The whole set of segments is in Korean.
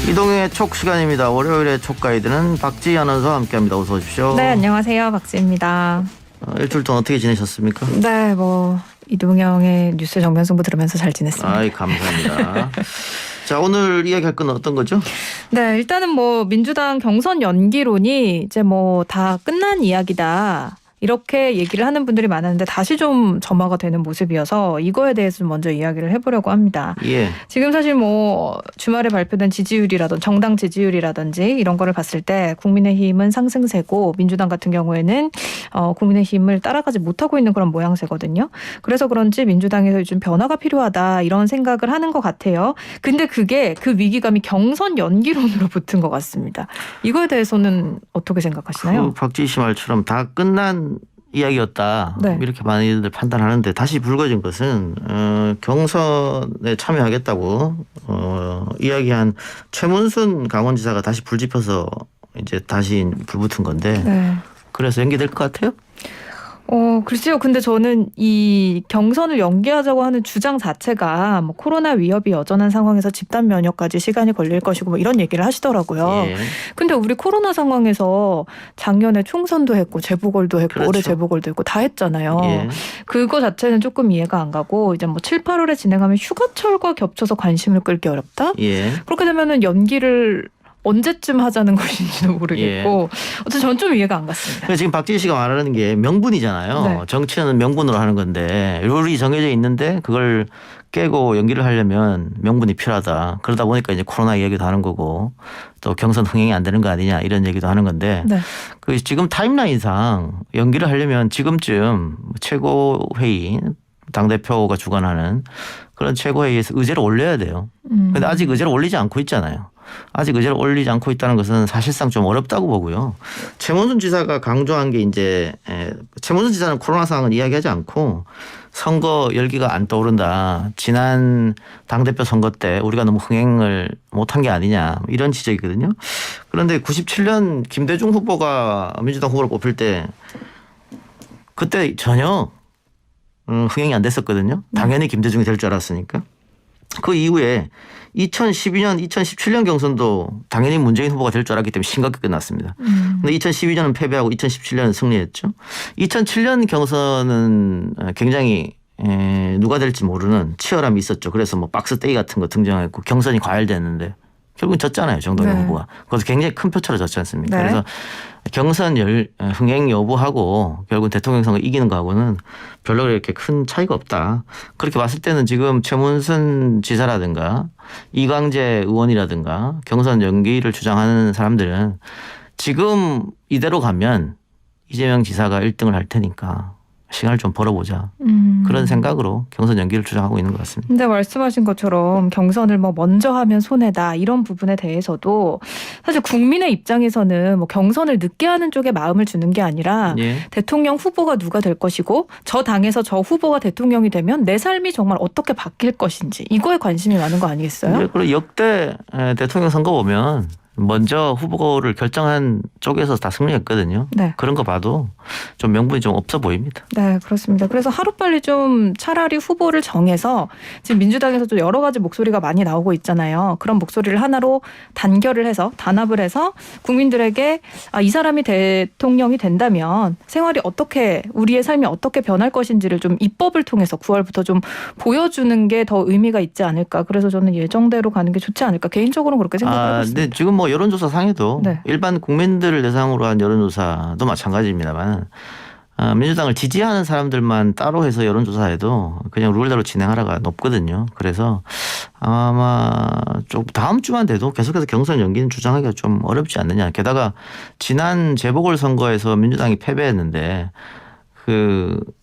이동의 촉 시간입니다. 월요일의 촉 가이드는 박지희 아나운서와 함께합니다. 어서 오십시오. 네, 안녕하세요. 박지입니다. 일주일 동안 어떻게 지내셨습니까? 네, 이동영의 뉴스 정면승부 들으면서 잘 지냈습니다. 아이, 감사합니다. 자, 오늘 이야기할 건 어떤 거죠? 네, 일단은 민주당 경선 연기론이 이제 다 끝난 이야기다. 이렇게 얘기를 하는 분들이 많았는데 다시 좀 점화가 되는 모습이어서 이거에 대해서 먼저 이야기를 해보려고 합니다. 예. 지금 사실 주말에 발표된 지지율이라든지 정당 지지율이라든지 이런 거를 봤을 때 국민의힘은 상승세고 민주당 같은 경우에는 국민의힘을 따라가지 못하고 있는 그런 모양새거든요. 그래서 그런지 민주당에서 요즘 변화가 필요하다 이런 생각을 하는 것 같아요. 근데 그게 그 위기감이 경선 연기론으로 붙은 것 같습니다. 이거에 대해서는 어떻게 생각하시나요? 박지희 씨 말처럼 다 끝난 이야기였다. 네. 이렇게 많이들 판단하는데 다시 불거진 것은 경선에 참여하겠다고 이야기한 최문순 강원지사가 다시 불 지펴서 이제 다시 불붙은 건데 네. 그래서 연기될 것 같아요? 글쎄요. 근데 저는 이 경선을 연기하자고 하는 주장 자체가 코로나 위협이 여전한 상황에서 집단 면역까지 시간이 걸릴 것이고 이런 얘기를 하시더라고요. 예. 근데 우리 코로나 상황에서 작년에 총선도 했고 재보궐도 했고 그렇죠. 올해 재보궐도 했고 다 했잖아요. 예. 그거 자체는 조금 이해가 안 가고 이제 7, 8월에 진행하면 휴가철과 겹쳐서 관심을 끌기 어렵다? 예. 그렇게 되면은 연기를 언제쯤 하자는 것인지도 모르겠고 어쨌든 전 좀 이해가 안 갔습니다. 지금 박지희 씨가 말하는 게 명분이잖아요. 네. 정치는 명분으로 하는 건데 룰이 정해져 있는데 그걸 깨고 연기를 하려면 명분이 필요하다. 그러다 보니까 이제 코로나 이야기도 하는 거고 또 경선 흥행이 안 되는 거 아니냐 이런 얘기도 하는 건데 네. 그 지금 타임라인상 연기를 하려면 지금쯤 최고회의 당대표가 주관하는 그런 최고회의에서 의제를 올려야 돼요. 근데 아직 의제를 올리지 않고 있잖아요. 아직 의제를 올리지 않고 있다는 것은 사실상 좀 어렵다고 보고요. 최문순 지사가 강조한 게 이제 최문순 지사는 코로나 상황은 이야기하지 않고 선거 열기가 안 떠오른다. 지난 당대표 선거 때 우리가 너무 흥행을 못한 게 아니냐 이런 지적이거든요. 그런데 97년 김대중 후보가 민주당 후보를 뽑힐 때 그때 전혀 흥행이 안 됐었거든요. 당연히 김대중이 될 줄 알았으니까. 그 이후에 2012년, 2017년 경선도 당연히 문재인 후보가 될 줄 알았기 때문에 심각하게 끝났습니다. 그런데 2012년은 패배하고 2017년은 승리했죠. 2007년 경선은 굉장히 누가 될지 모르는 치열함이 있었죠. 그래서 박스떼이 같은 거 등장했고 경선이 과열됐는데 결국은 졌잖아요. 정동영 네. 후보가. 그래서 굉장히 큰 표차로 졌지 않습니까? 네. 그래서 경선 흥행 여부하고 결국 대통령 선거 이기는 거하고는 별로 그렇게 큰 차이가 없다. 그렇게 봤을 때는 지금 최문순 지사라든가 이광재 의원이라든가 경선 연기를 주장하는 사람들은 지금 이대로 가면 이재명 지사가 1등을 할 테니까 시간을 좀 벌어보자. 그런 생각으로 경선 연기를 주장하고 있는 것 같습니다. 근데 말씀하신 것처럼 경선을 먼저 하면 손해다 이런 부분에 대해서도 사실 국민의 입장에서는 경선을 늦게 하는 쪽에 마음을 주는 게 아니라 예. 대통령 후보가 누가 될 것이고 저 당에서 저 후보가 대통령이 되면 내 삶이 정말 어떻게 바뀔 것인지 이거에 관심이 많은 거 아니겠어요? 그리고 역대 대통령 선거 보면 먼저 후보를 결정한 쪽에서 다 승리했거든요. 네. 그런 거 봐도 좀 명분이 좀 없어 보입니다. 네, 그렇습니다. 그래서 하루빨리 좀 차라리 후보를 정해서 지금 민주당에서도 여러 가지 목소리가 많이 나오고 있잖아요. 그런 목소리를 하나로 단결을 해서 단합을 해서 국민들에게 이 사람이 대통령이 된다면 생활이 어떻게 우리의 삶이 어떻게 변할 것인지를 좀 입법을 통해서 9월부터 좀 보여주는 게 더 의미가 있지 않을까. 그래서 저는 예정대로 가는 게 좋지 않을까. 개인적으로는 그렇게 생각하고 있습니다. 근데 지금 여론조사 상에도 네. 일반 국민들을 대상으로 한 여론조사도 마찬가지입니다만 민주당을 지지하는 사람들만 따로 해서 여론조사해도 그냥 룰대로 진행하라가 높거든요. 그래서 아마 좀 다음 주만 돼도 계속해서 경선 연기는 주장하기가 좀 어렵지 않느냐. 게다가 지난 재보궐선거에서 민주당이 패배했는데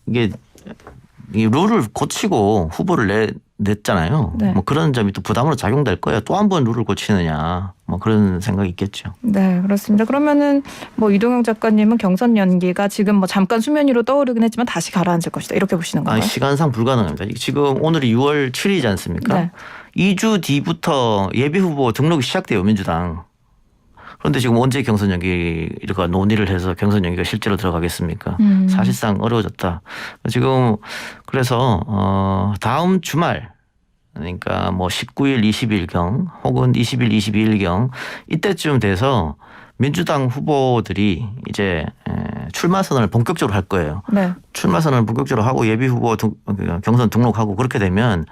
이게 이 룰을 고치고 후보를 냈잖아요. 네. 그런 점이 또 부담으로 작용될 거예요. 또 한 번 룰을 고치느냐. 그런 생각이 있겠죠. 네, 그렇습니다. 그러면은 이동영 작가님은 경선 연기가 지금 잠깐 수면 위로 떠오르긴 했지만 다시 가라앉을 것이다. 이렇게 보시는 건가요? 시간상 불가능합니다. 지금 오늘이 6월 7일이지 않습니까? 네. 2주 뒤부터 예비 후보 등록이 시작돼요. 민주당. 그런데 지금 언제 경선 연기가 논의를 해서 경선 연기가 실제로 들어가겠습니까? 사실상 어려워졌다. 지금 그래서 다음 주말 그러니까 뭐 19일, 20일경 혹은 20일, 22일경 이때쯤 돼서 민주당 후보들이 이제 출마 선언을 본격적으로 할 거예요. 네. 출마 선언을 본격적으로 하고 예비 후보 경선 등록하고 그렇게 되면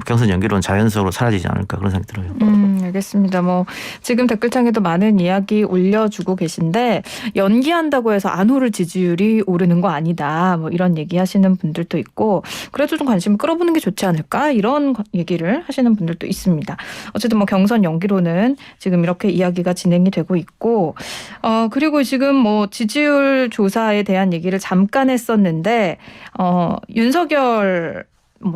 경선 연기로는 자연스럽으로 사라지지 않을까 그런 생각이 들어요. 알겠습니다. 뭐 지금 댓글창에도 많은 이야기 올려주고 계신데 연기한다고 해서 안호를 지지율이 오르는 거 아니다. 뭐 이런 얘기하시는 분들도 있고 그래도 좀 관심을 끌어보는 게 좋지 않을까 이런 얘기를 하시는 분들도 있습니다. 어쨌든 뭐 경선 연기로는 지금 이렇게 이야기가 진행이 되고 있고 그리고 지금 뭐 지지율 조사에 대한 얘기를 잠깐 했었는데 윤석열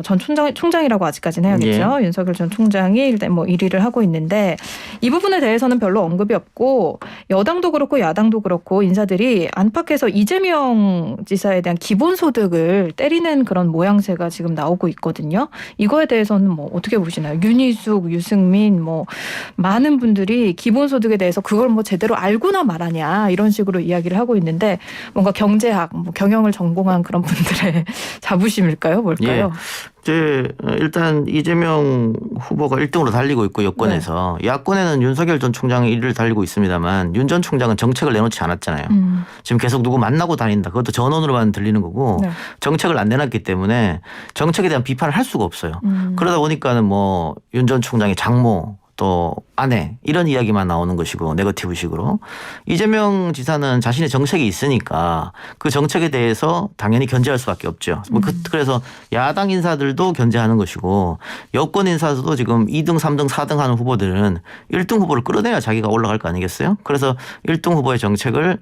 전 총장이라고 아직까지는 해야겠죠. 예. 윤석열 전 총장이 일단 뭐 1위를 하고 있는데 이 부분에 대해서는 별로 언급이 없고 여당도 그렇고 야당도 그렇고 인사들이 안팎에서 이재명 지사에 대한 기본소득을 때리는 그런 모양새가 지금 나오고 있거든요. 이거에 대해서는 뭐 어떻게 보시나요? 윤희숙, 유승민 뭐 많은 분들이 기본소득에 대해서 그걸 뭐 제대로 알고나 말하냐 이런 식으로 이야기를 하고 있는데 뭔가 경제학, 뭐 경영을 전공한 그런 분들의 자부심일까요? 뭘까요? 예. 일단 이재명 후보가 1등으로 달리고 있고 여권에서 야권에는 윤석열 전 총장이 1위를 달리고 있습니다만 윤 전 총장은 정책을 내놓지 않았잖아요. 지금 계속 누구 만나고 다닌다. 그것도 전원으로만 들리는 거고 네. 정책을 안 내놨기 때문에 정책에 대한 비판을 할 수가 없어요. 그러다 보니까는 뭐 윤 전 총장의 장모 또 아내 이런 이야기만 나오는 것이고 네거티브식으로 이재명 지사는 자신의 정책이 있으니까 그 정책에 대해서 당연히 견제할 수밖에 없죠. 그래서 야당 인사들도 견제하는 것이고 여권 인사들도 지금 2등, 3등, 4등 하는 후보들은 1등 후보를 끌어내야 자기가 올라갈 거 아니겠어요? 그래서 1등 후보의 정책을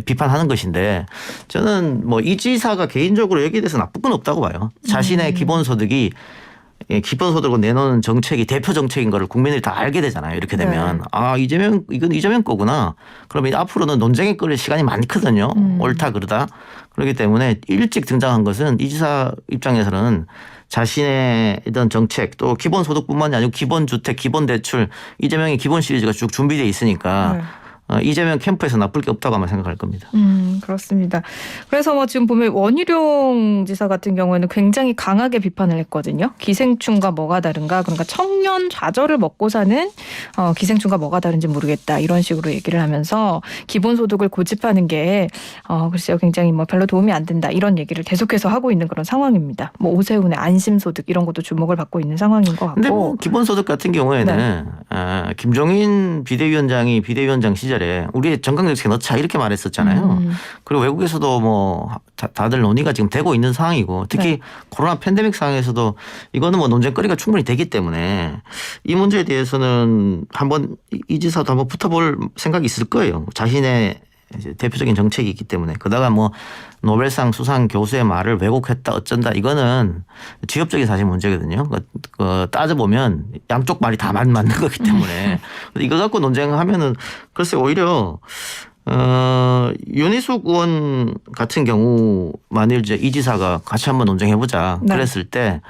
비판하는 것인데 저는 뭐 이 지사가 개인적으로 여기에 대해서 나쁜 건 없다고 봐요. 자신의 기본소득이 기본소득을 내놓는 정책이 대표 정책인 거를 국민들이 다 알게 되잖아요. 이렇게 되면 이건 이재명 거구나. 그러면 앞으로는 논쟁에 끌릴 시간이 많거든요. 옳다 그러다. 그렇기 때문에 일찍 등장한 것은 이 지사 입장에서는 자신의 이런 정책 또 기본소득뿐만이 아니고 기본주택, 기본대출 이재명의 기본 시리즈가 쭉 준비되어 있으니까 이재명 캠프에서 나쁠 게 없다고 아마 생각할 겁니다. 그렇습니다. 그래서 뭐 지금 보면 원희룡 지사 같은 경우에는 굉장히 강하게 비판을 했거든요. 기생충과 뭐가 다른가? 그러니까 청년 좌절을 먹고 사는 기생충과 뭐가 다른지 모르겠다. 이런 식으로 얘기를 하면서 기본소득을 고집하는 게 글쎄요 굉장히 뭐 별로 도움이 안 된다. 이런 얘기를 계속해서 하고 있는 그런 상황입니다. 뭐 오세훈의 안심소득 이런 것도 주목을 받고 있는 상황인 것 같고. 근데 뭐 기본소득 같은 경우에는 김종인 비대위원장이 비대위원장 시절에 우리의 정강정책 넣자 이렇게 말했었잖아요. 그리고 외국에서도 뭐 다들 논의가 지금 되고 있는 상황이고 특히 코로나 팬데믹 상황에서도 이거는 뭐 논쟁거리가 충분히 되기 때문에 이 문제에 대해서는 한번 이 지사도 한번 붙어볼 생각이 있을 거예요. 자신의 이제 대표적인 정책이 있기 때문에 그러다가 뭐 노벨상 수상 교수의 말을 왜곡했다 어쩐다 이거는 지엽적인 사실 문제거든요. 따져보면 양쪽 말이 다 맞는 거기 때문에 이거 갖고 논쟁하면은 글쎄 오히려 윤희숙 의원 같은 경우 만일 이제 이 지사가 같이 한번 논쟁해보자 그랬을 때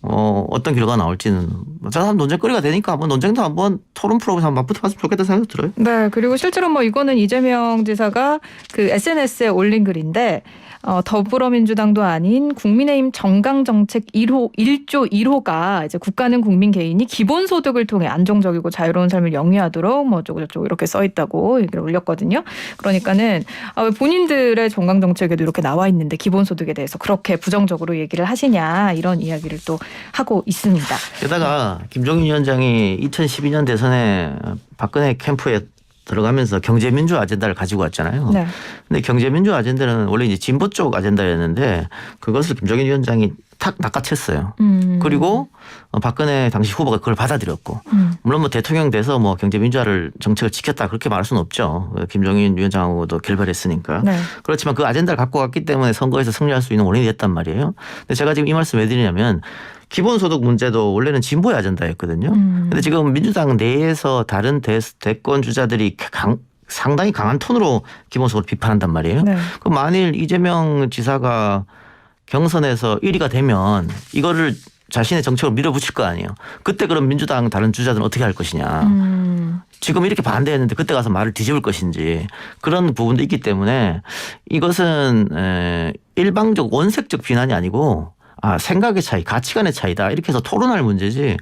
어떤 결과가 나올지는 저는 논쟁거리가 되니까 한번 논쟁도 한번 토론 프로그램 한번 붙어봤으면 좋겠다는 생각이 들어요. 네, 그리고 실제로 뭐 이거는 이재명 지사가 그 SNS에 올린 글인데 더불어민주당도 아닌 국민의힘 정강정책 1조 1호가 이제 국가는 국민 개인이 기본소득을 통해 안정적이고 자유로운 삶을 영위하도록 뭐 어쩌고저쩌고 이렇게 써 있다고 얘기를 올렸거든요. 그러니까는 본인들의 정강정책에도 이렇게 나와 있는데 기본소득에 대해서 그렇게 부정적으로 얘기를 하시냐 이런 이야기를 또 하고 있습니다. 게다가 김종인 위원장이 2012년 대선에 박근혜 캠프에 들어가면서 경제민주 아젠다를 가지고 왔잖아요. 네. 근데 경제민주 아젠다는 원래 이제 진보 쪽 아젠다였는데 그것을 김종인 위원장이 탁 낚아챘어요. 그리고 박근혜 당시 후보가 그걸 받아들였고 물론 뭐 대통령 돼서 뭐 경제민주화를 정책을 지켰다 그렇게 말할 수는 없죠. 김종인 위원장하고도 결별했으니까. 네. 그렇지만 그 아젠다를 갖고 갔기 때문에 선거에서 승리할 수 있는 원인이 됐단 말이에요. 근데 제가 지금 이 말씀 왜 드리냐면 기본소득 문제도 원래는 진보의 아젠다였거든요. 근데 지금 민주당 내에서 다른 대권 주자들이 상당히 강한 톤으로 기본소득을 비판한단 말이에요. 네. 그럼 만일 이재명 지사가 경선에서 1위가 되면 이거를 자신의 정책으로 밀어붙일 거 아니에요. 그때 그럼 민주당 다른 주자들은 어떻게 할 것이냐. 지금 이렇게 반대했는데 그때 가서 말을 뒤집을 것인지 그런 부분도 있기 때문에 이것은 일방적 원색적 비난이 아니고 생각의 차이, 가치관의 차이다 이렇게 해서 토론할 문제지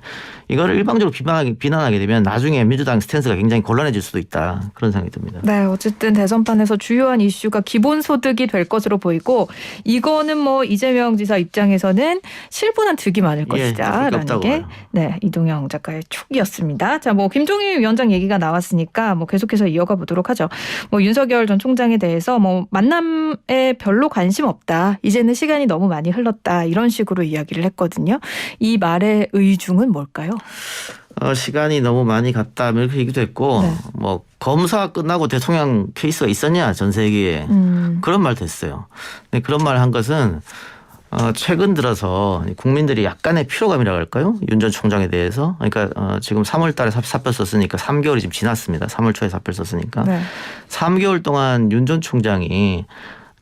이거를 일방적으로 비난하게 되면 나중에 민주당 스탠스가 굉장히 곤란해질 수도 있다 그런 생각이 듭니다. 네, 어쨌든 대선판에서 주요한 이슈가 기본소득이 될 것으로 보이고 이거는 뭐 이재명 지사 입장에서는 실분한 득이 많을 것이다라는 게 네, 이동영 작가의 촉이었습니다. 자, 뭐 김종인 위원장 얘기가 나왔으니까 뭐 계속해서 이어가 보도록 하죠. 뭐 윤석열 전 총장에 대해서 뭐 만남에 별로 관심 없다. 이제는 시간이 너무 많이 흘렀다. 이런 식으로 이야기를 했거든요. 이 말의 의중은 뭘까요? 시간이 너무 많이 갔다 이렇게 얘기도 했고 네. 뭐 검사 끝나고 대통령 케이스가 있었냐 전 세계에 그런 말도 했어요. 근데 그런 말 한 것은 최근 들어서 국민들이 약간의 피로감이라고 할까요? 윤 전 총장에 대해서. 그러니까 지금 3월 달에 사표 썼으니까 3개월이 지금 지났습니다. 3월 초에 사표를 썼으니까. 네. 3개월 동안 윤 전 총장이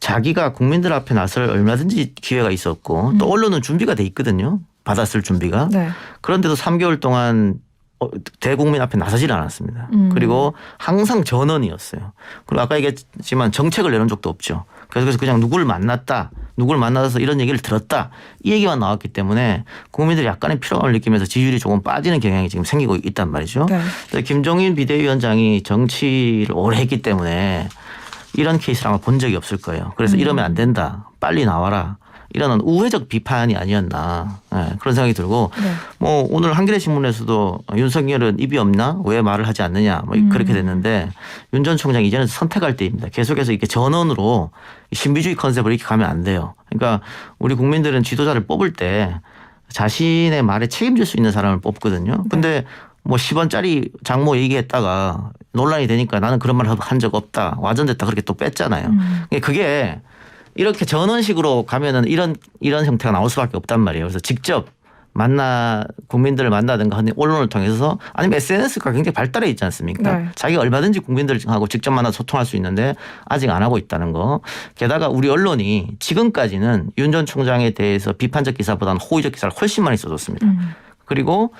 자기가 국민들 앞에 나설 얼마든지 기회가 있었고 또 언론은 준비가 돼 있거든요. 받았을 준비가. 네. 그런데도 3개월 동안 대국민 앞에 나서질 않았습니다. 그리고 항상 전원이었어요. 그리고 아까 얘기했지만 정책을 내놓은 적도 없죠. 그래서 그냥 누구를 만나서 이런 얘기를 들었다. 이 얘기만 나왔기 때문에 국민들이 약간의 피로감을 느끼면서 지지율이 조금 빠지는 경향이 지금 생기고 있단 말이죠. 네. 김종인 비대위원장이 정치를 오래 했기 때문에 이런 케이스를 아마 본 적이 없을 거예요. 그래서 이러면 안 된다. 빨리 나와라. 이런 우회적 비판이 아니었나 그런 생각이 들고 네. 뭐 오늘 한겨레 신문에서도 윤석열은 입이 없나 왜 말을 하지 않느냐 뭐 그렇게 됐는데 윤 전 총장 이제는 선택할 때입니다. 계속해서 이렇게 전원으로 신비주의 컨셉으로 이렇게 가면 안 돼요. 그러니까 우리 국민들은 지도자를 뽑을 때 자신의 말에 책임질 수 있는 사람을 뽑거든요. 근데 뭐 10원짜리 장모 얘기했다가 논란이 되니까 나는 그런 말 한 적 없다. 와전됐다 그렇게 또 뺐잖아요. 그게 이렇게 전원식으로 가면은 이런 형태가 나올 수밖에 없단 말이에요. 그래서 직접 국민들을 만나든가 언론을 통해서 아니면 SNS가 굉장히 발달해 있지 않습니까? 네. 자기가 얼마든지 국민들하고 직접 만나 소통할 수 있는데 아직 안 하고 있다는 거. 게다가 우리 언론이 지금까지는 윤 전 총장에 대해서 비판적 기사보다는 호의적 기사를 훨씬 많이 써줬습니다. 그리고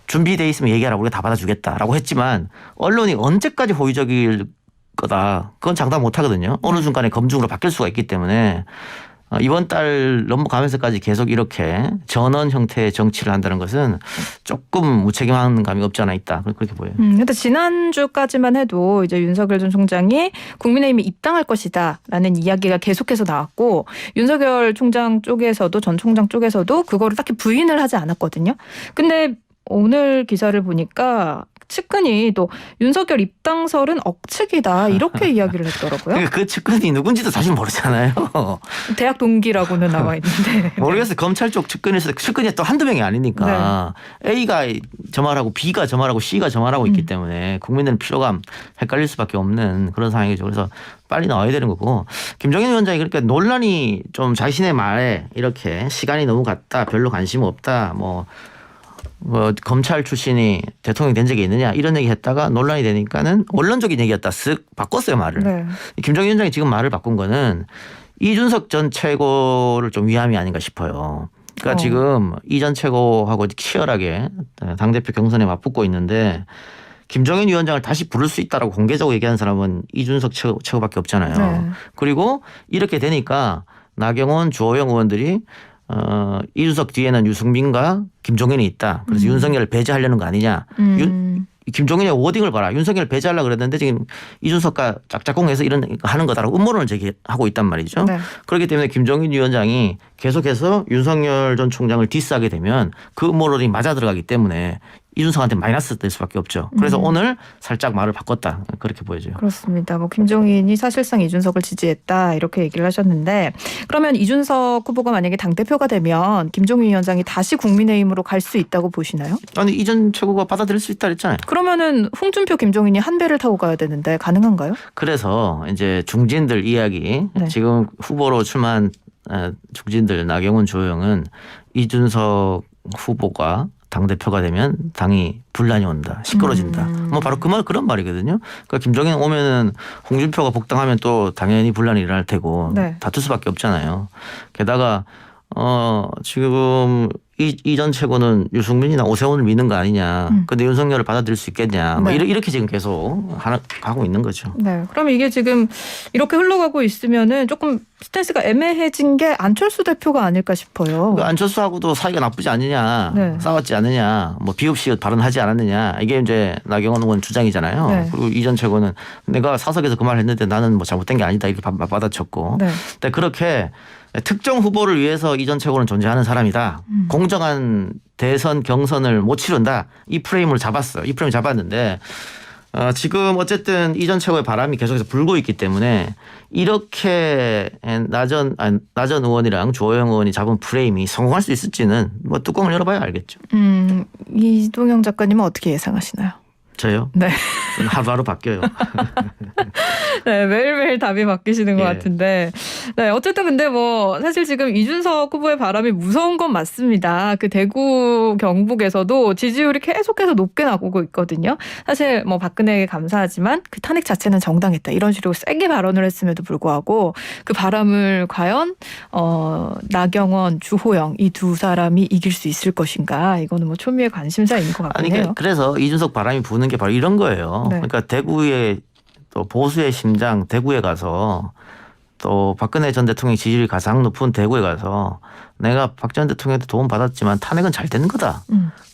준비돼 있으면 얘기하라고 우리가 다 받아주겠다라고 했지만 언론이 언제까지 호의적일 거다. 그건 장담 못 하거든요. 어느 순간에 검증으로 바뀔 수가 있기 때문에 이번 달 넘어가면서까지 계속 이렇게 전원 형태의 정치를 한다는 것은 조금 무책임한 감이 없지 않아 있다. 그렇게 보여요. 근데 지난주까지만 해도 이제 윤석열 전 총장이 국민의힘에 입당할 것이다라는 이야기가 계속해서 나왔고 윤석열 총장 쪽에서도 전 총장 쪽에서도 그거를 딱히 부인을 하지 않았거든요. 근데 오늘 기사를 보니까 측근이 또 윤석열 입당설은 억측이다 이렇게 이야기를 했더라고요. 그러니까 그 측근이 누군지도 사실 모르잖아요. 대학 동기라고는 나와 있는데. 모르겠어요. 검찰 쪽 측근에서 측근이 또 한두 명이 아니니까 A가 저 말하고 B가 저 말하고 C가 저 말하고 있기 때문에 국민들은 피로감 헷갈릴 수밖에 없는 그런 상황이죠. 그래서 빨리 나와야 되는 거고 김종인 위원장이 그렇게 논란이 좀 자신의 말에 이렇게 시간이 너무 갔다 별로 관심 없다 뭐 검찰 출신이 대통령이 된 적이 있느냐 이런 얘기 했다가 논란이 되니까는 원론적인 얘기였다 쓱 바꿨어요 말을. 네. 김종인 위원장이 지금 말을 바꾼 거는 이준석 전 최고를 좀 위함이 아닌가 싶어요. 그러니까 지금 이 전 최고하고 치열하게 당대표 경선에 맞붙고 있는데 김종인 위원장을 다시 부를 수 있다라고 공개적으로 얘기하는 사람은 이준석 최고밖에 없잖아요. 네. 그리고 이렇게 되니까 나경원, 주호영 의원들이 이준석 뒤에는 유승민과 김종인이 있다. 그래서 윤석열을 배제하려는 거 아니냐. 김종인의 워딩을 봐라. 윤석열을 배제하려고 그랬는데 지금 이준석과 짝짝꿍해서 이런 하는 거다라고 음모론을 제기하고 있단 말이죠. 네. 그렇기 때문에 김종인 위원장이 계속해서 윤석열 전 총장을 디스하게 되면 그 음모론이 맞아 들어가기 때문에 이준석한테 마이너스 될 수밖에 없죠. 그래서 오늘 살짝 말을 바꿨다. 그렇게 보여져요. 그렇습니다. 뭐 김종인이 사실상 이준석을 지지했다 이렇게 얘기를 하셨는데 그러면 이준석 후보가 만약에 당대표가 되면 김종인 위원장이 다시 국민의힘으로 갈 수 있다고 보시나요? 아니 이전 최고가 받아들일 수 있다 그랬잖아요. 그러면은 홍준표 김종인이 한 배를 타고 가야 되는데 가능한가요? 그래서 이제 중진들 이야기 지금 후보로 출마한 중진들 나경원 주호영은 이준석 후보가 당대표가 되면 당이 분란이 온다. 시끄러진다. 뭐 바로 그런 말이거든요. 그러니까 김종인 오면은 홍준표가 복당하면 또 당연히 분란이 일어날 테고 다툴 수밖에 없잖아요. 게다가 지금 이 전 최고는 유승민이나 오세훈을 믿는 거 아니냐. 근데 윤석열을 받아들일 수 있겠냐. 뭐 이렇게 지금 계속 가고 있는 거죠. 네. 그럼 이게 지금 이렇게 흘러가고 있으면은 조금 스탠스가 애매해진 게 안철수 대표가 아닐까 싶어요. 그 안철수하고도 사이가 나쁘지 않느냐, 네. 싸웠지 않느냐, 뭐 비읍시읒 발언하지 않았느냐, 이게 이제 나경원 의원 주장이잖아요. 네. 그리고 이전 최고는 내가 사석에서 그 말 했는데 나는 뭐 잘못된 게 아니다 이렇게 받아쳤고. 네. 근데 그렇게 특정 후보를 위해서 이전 최고는 존재하는 사람이다. 공정한 대선 경선을 못 치른다. 이 프레임을 잡았어요. 이 프레임 잡았는데 지금 어쨌든 이전 최고의 바람이 계속해서 불고 있기 때문에 이렇게 나전 의원이랑 주호영 의원이 잡은 프레임이 성공할 수 있을지는 뭐 뚜껑을 열어봐야 알겠죠. 이동영 작가님은 어떻게 예상하시나요? 저요? 네. 저는 하루하루 바뀌어요. 네, 매일매일 답이 바뀌시는 것 예. 같은데. 네, 어쨌든 근데 뭐 사실 지금 이준석 후보의 바람이 무서운 건 맞습니다. 그 대구 경북에서도 지지율이 계속해서 높게 나오고 있거든요. 사실 뭐 박근혜에게 감사하지만 그 탄핵 자체는 정당했다. 이런 식으로 세게 발언을 했음에도 불구하고 그 바람을 과연 나경원, 주호영 이 두 사람이 이길 수 있을 것인가. 이거는 뭐 초미의 관심사인 것 같긴 해요. 그래서 이준석 바람이 부는 게 바로 이런 거예요. 네. 그러니까 대구의 또 보수의 심장 대구에 가서 또 박근혜 전 대통령의 지지율이 가장 높은 대구에 가서 내가 박 전 대통령한테 도움 받았지만 탄핵은 잘 된 거다.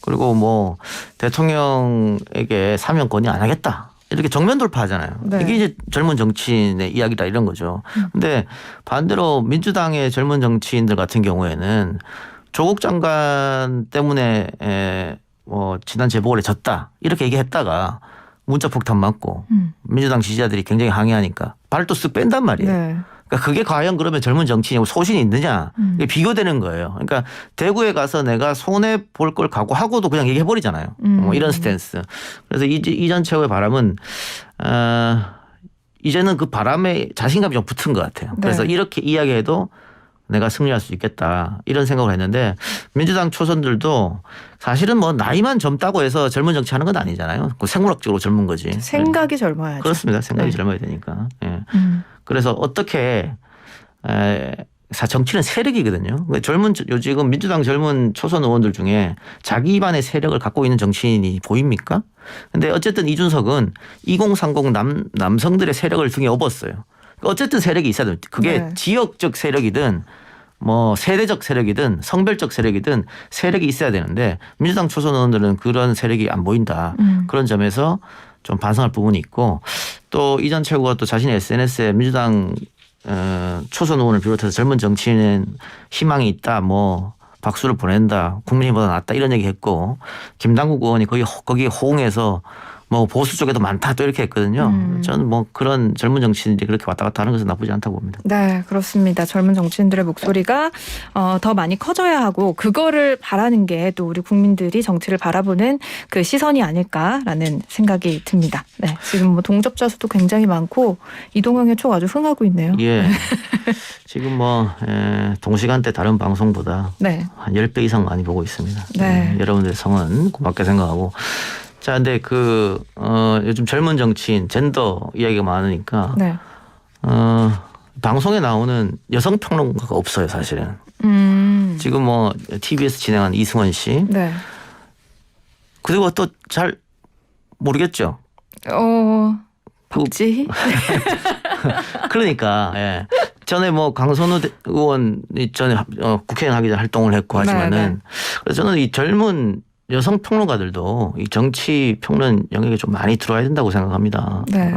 그리고 뭐 대통령에게 사면권이 안 하겠다. 이렇게 정면 돌파하잖아요. 네. 이게 이제 젊은 정치인의 이야기다 이런 거죠. 근데 반대로 민주당의 젊은 정치인들 같은 경우에는 조국 장관 때문에 뭐 지난 재보궐에 졌다 이렇게 얘기했다가 문자 폭탄 맞고 민주당 지지자들이 굉장히 항의하니까 발을 또 쓱 뺀단 말이에요. 네. 그러니까 그게 과연 그러면 젊은 정치인이고 소신이 있느냐 이게 비교되는 거예요. 그러니까 대구에 가서 내가 손해 볼 걸 각오하고도 그냥 얘기해 버리잖아요. 뭐 이런 스탠스. 그래서 이전 최고의 바람은 이제는 그 바람에 자신감이 좀 붙은 것 같아요. 그래서 네. 이렇게 이야기해도 내가 승리할 수 있겠다 이런 생각을 했는데 민주당 초선들도 사실은 뭐 나이만 젊다고 해서 젊은 정치하는 건 아니잖아요. 그 생물학적으로 젊은 거지. 생각이 젊어야죠. 그렇습니다. 생각이 네. 젊어야 되니까. 예. 그래서 어떻게 정치는 세력이거든요. 지금 민주당 젊은 초선 의원들 중에 자기 입안의 세력을 갖고 있는 정치인이 보입니까? 근데 어쨌든 이준석은 2030 남성들의 세력을 등에 업었어요. 어쨌든 세력이 있어야 됩니다. 그게 네. 지역적 세력이든 뭐 세대적 세력이든 성별적 세력이든 세력이 있어야 되는데 민주당 초선 의원들은 그런 세력이 안 보인다. 그런 점에서 좀 반성할 부분이 있고 또 이전 최고가 또 자신의 SNS에 민주당 초선 의원을 비롯해서 젊은 정치인은 희망이 있다. 뭐 박수를 보낸다. 국민이보다 낫다. 이런 얘기했고 김당국 의원이 거기 호응해서 뭐 보수 쪽에도 많다 또 이렇게 했거든요. 저는 뭐 그런 젊은 정치인들이 그렇게 왔다 갔다 하는 것은 나쁘지 않다고 봅니다. 네, 그렇습니다. 젊은 정치인들의 목소리가 더 많이 커져야 하고 그거를 바라는 게 또 우리 국민들이 정치를 바라보는 그 시선이 아닐까라는 생각이 듭니다. 네, 지금 뭐 동접자 수도 굉장히 많고 이동영의 촉 아주 흥하고 있네요. 예. 지금 뭐 동시간대 다른 방송보다 네. 한 10배 이상 많이 보고 있습니다. 네. 여러분들의 성은 고맙게 생각하고 자, 근데 요즘 젊은 정치인 젠더 이야기가 많으니까 네. 방송에 나오는 여성 평론가가 없어요, 사실은. 지금 뭐 TBS 진행한 이승원 씨. 네. 그리고 또 잘 모르겠죠. 박지희? 그러니까 예. 전에 뭐 강선우 의원이 전에 국회의원 하기 전에 활동을 했고 하지만은 네, 네. 그래서 저는 이 젊은 여성 평론가들도 이 정치 평론 영역에 좀 많이 들어와야 된다고 생각합니다. 네.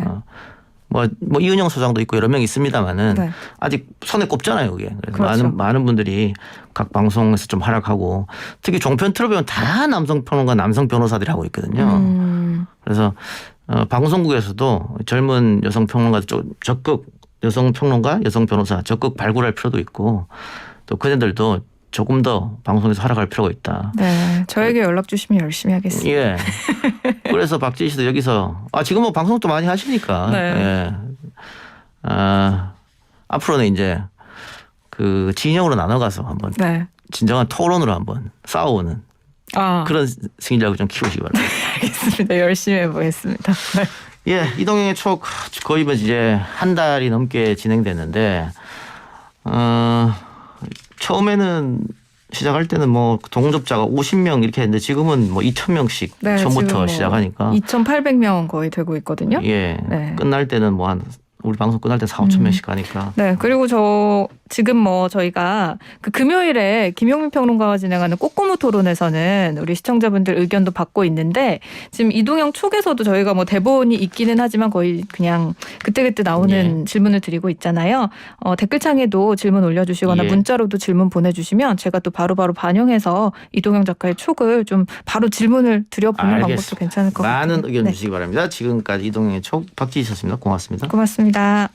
뭐 이은영 소장도 있고 여러 명 있습니다만은 네. 아직 손에 꼽잖아요, 그게. 그래서 그렇죠. 많은 분들이 각 방송에서 좀 활약하고 특히 종편 틀어보면 다 남성 평론가, 남성 변호사들이 하고 있거든요. 그래서 방송국에서도 젊은 여성 평론가들 적극 여성 평론가, 여성 변호사 적극 발굴할 필요도 있고 또 그네들도 조금 더 방송에서 활약할 필요가 있다. 네, 저에게 연락 주시면 열심히 하겠습니다. 예. 그래서 박지희 씨도 여기서 지금 뭐 방송도 많이 하시니까. 네. 예. 앞으로는 이제 그 진영으로 나눠가서 한번 네. 진정한 토론으로 한번 싸워오는 그런 승리력을 좀 키우시기 바랍니다. 알겠습니다. 열심히 해보겠습니다. 네. 예, 이동영의 촉 거의 이제 한 달이 넘게 진행됐는데 처음에는 시작할 때는 뭐 동접자가 50명 이렇게 했는데 지금은 뭐 2,000명씩 네, 처음부터 지금 뭐 시작하니까 2,800명 거의 되고 있거든요. 예, 네. 끝날 때는 뭐 한 우리 방송 끝날 때 4-5천 명씩 가니까. 네. 그리고 지금 저희가 그 금요일에 김용민 평론가와 진행하는 꼬꼬무 토론에서는 우리 시청자분들 의견도 받고 있는데 지금 이동형 촉에서도 저희가 대본이 있기는 하지만 거의 그냥 그때그때 나오는 질문을 드리고 있잖아요. 댓글창에도 질문 올려주시거나 문자로도 질문 보내주시면 제가 또 바로바로 반영해서 이동형 작가의 촉을 좀 바로 질문을 드려보는 방법도 괜찮을 것 같아요. 많은 의견 네. 주시기 바랍니다. 지금까지 이동형의 촉 박지희 씨였습니다. 고맙습니다. 고맙습니다.